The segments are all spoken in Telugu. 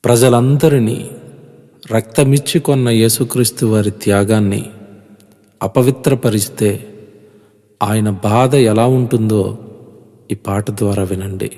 ప్రజలందరినీ రక్తమిచ్చి కొన్న యేసుక్రీస్తు వారి త్యాగాన్ని అపవిత్రపరిస్తే ఆయన బాధ ఎలా ఉంటుందో ఈ పాట ద్వారా వినండి.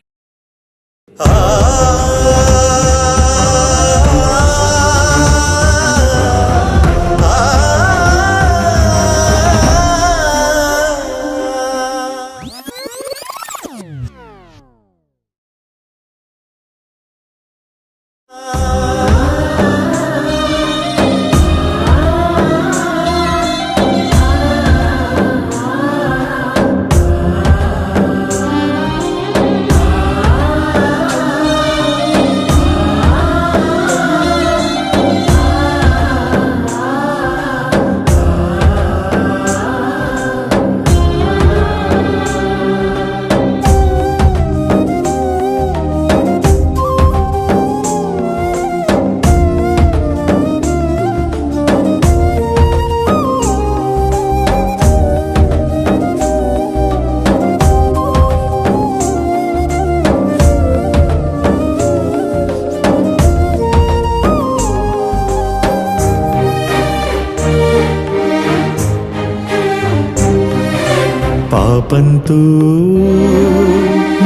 పాపంతో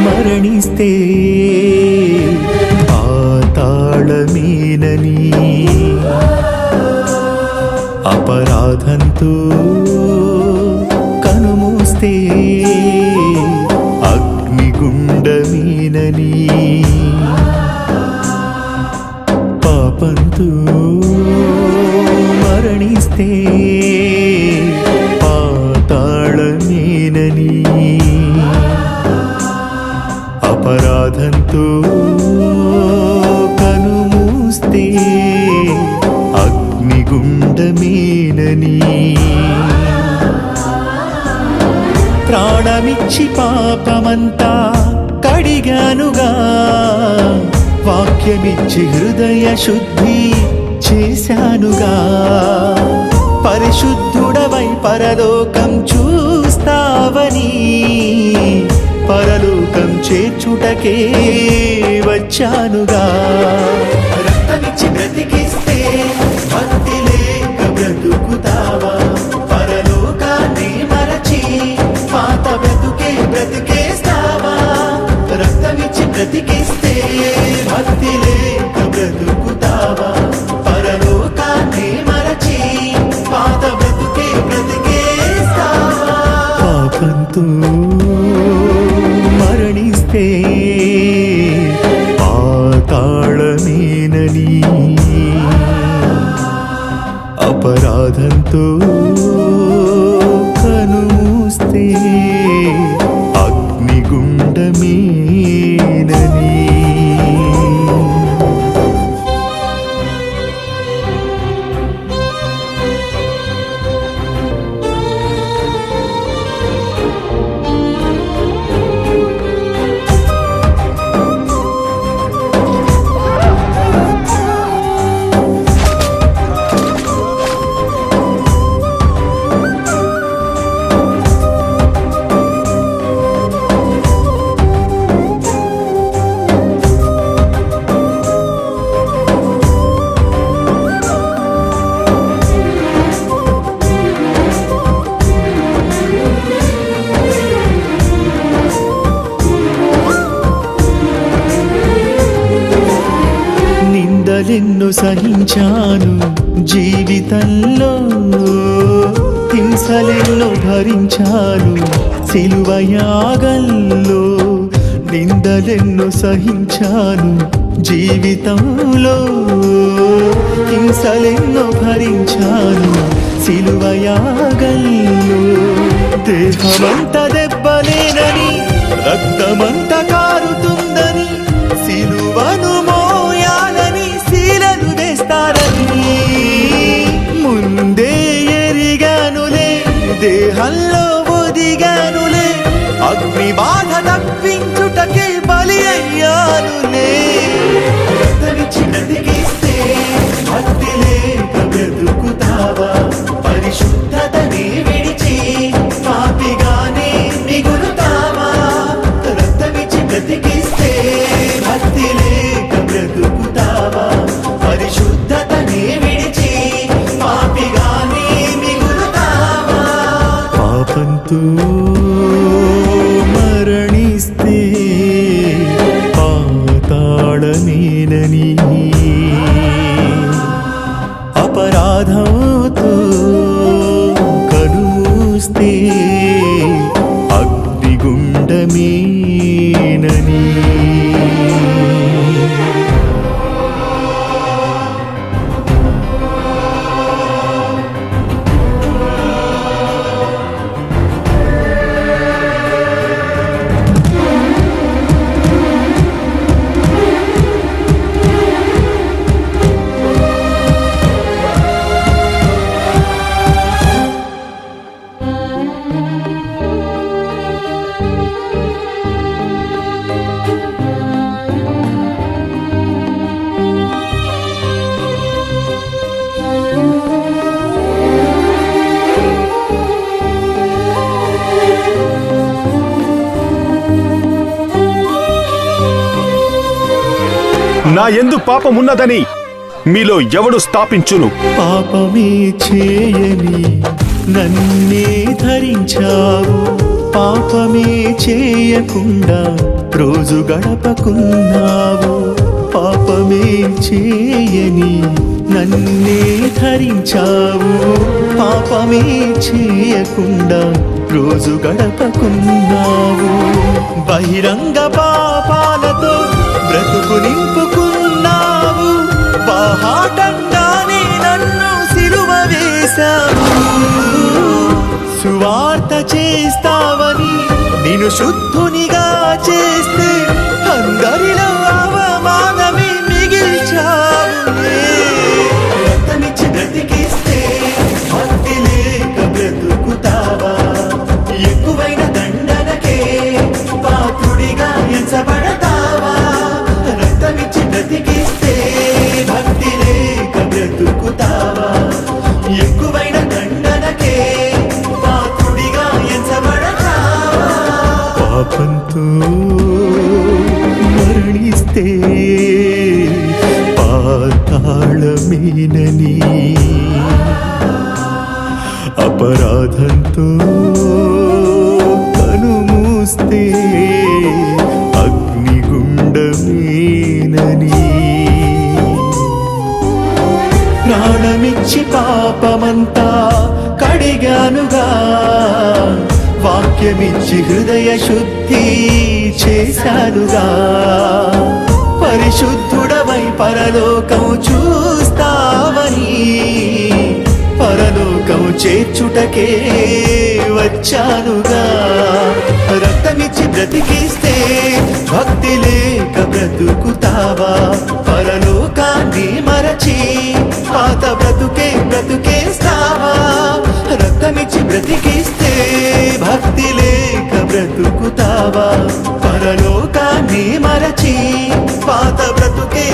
మరణిస్తే పాతాళమేనని, అపరాధంతో కనుమూస్తే అగ్నిగుండమేనని, పాపంతో మరణిస్తే పాతాళమేనని, అపరాధంతో కనుమూస్తే అగ్నిగుండమేనని, ప్రాణమిచ్చి పాపమంతా కడిగానుగా, వాక్యమిచ్చి హృదయ శుద్ధి చేశానుగా, పరిశుద్ధుడవై పరలోకం చూస్తావని, పరలోకం చేర్చుటకే వచ్చానుగా. రక్తమిచ్చి బ్రతికిస్తే భక్తి లేక బ్రతుకుతావా? పరలోకాన్ని మరచి పాత బ్రతుకే బ్రతికేస్తావా? రక్తమిచ్చి బ్రతికిస్తే భక్తి లేక బ్రతుకుతావా? పరలోకాన్ని మరచి పాత బ్రతుకే బ్రతికేస్తావా? పాపంతో మరణిస్తే పాతాళమేనని, అపరాధంతో కనుమూస్తే అగ్నిగుండమేనని. నిందలెన్నో సహించాను జీవితంలో, హింసలెన్నో భరించాను సిలువ యాగంలో. నిందలెన్నో సహించాను జీవితంలో, హింసలెన్నో భరించాను సిలువ యాగంలో. దేహమంత దెబ్బలేనని, రక్తమంత కారుతుందని, సిలువను మోయాలని శీలలు వేస్తారని ముందే ఎరిగానులే, దేహంలో ఒదిగానులే, అగ్ని బాధ తప్పించుటకే బలి అయ్యానులే. రక్తమిచ్చి బ్రతికిస్తే భక్తి లేక బ్రతుకుతావా? పరిశుద్ధతని విడిచి పాపిగానే మిగులుతావా? రక్తమిచ్చి పాపంతో మరణిస్తే పాతాళమేనని, అపరాధంతో కనుమూస్తే అగ్నిగుండమేనని. నా యందు పాపమున్నదని మీలో ఎవడు స్థాపించును? పాపమే చేయని నన్నే ధరించావు, పాపమే చేయకుండా రోజు గడపకున్నావు. పాపమే చేయని నన్నే ధరించావు, పాపమే చేయకుండా రోజు గడపకున్నావు. బహిరంగ పాపాలతో బ్రతుకు నింపుకున్నావు, బాహాటంగానే నన్ను సిలువ వేశావు. సువార్త చేస్తావని నిన్ను శుద్ధునిగా చేస్తే అందరిలో అవమానమే మిగిల్చావు. రక్తమిచ్చి బ్రతికిస్తే భక్తి లేక బ్రతుకుతావా? ఎక్కువైన దండనకే పాత్రుడిగా ఎంచబడతావా? రక్తమిచ్చి బ్రతికిస్తే భక్తి లేక బ్రతుకుతావా? ఎక్కువైన దండనకే పాత్రుడిగా ఎంచబడతావా? పాపంతో మరణిస్తే పాతాళమేనని, అపరాధంతో కనుమూస్తే అగ్నిగుండమేనని. ప్రాణమిచ్చి పాపమంతా కడిగానుగా, వాక్యమిచ్చి హృదయ శుద్ధి చేశానుగా. పరిశుద్ధుడవై పరలోకం చూస్తావని, పరలోకం చేర్చుటకే వచ్చానుగా. రక్తమిచ్చి బ్రతికిస్తే భక్తి లేక బ్రతుకుతావా? పరలోకాన్ని మరచి పాత బ్రతుకేస్తావా? రక్తమిచ్చి బ్రతికిస్తే భక్తి లేక బ్రతుకుతావా? పరలోకాన్ని మరచి పాత బ్రతుకే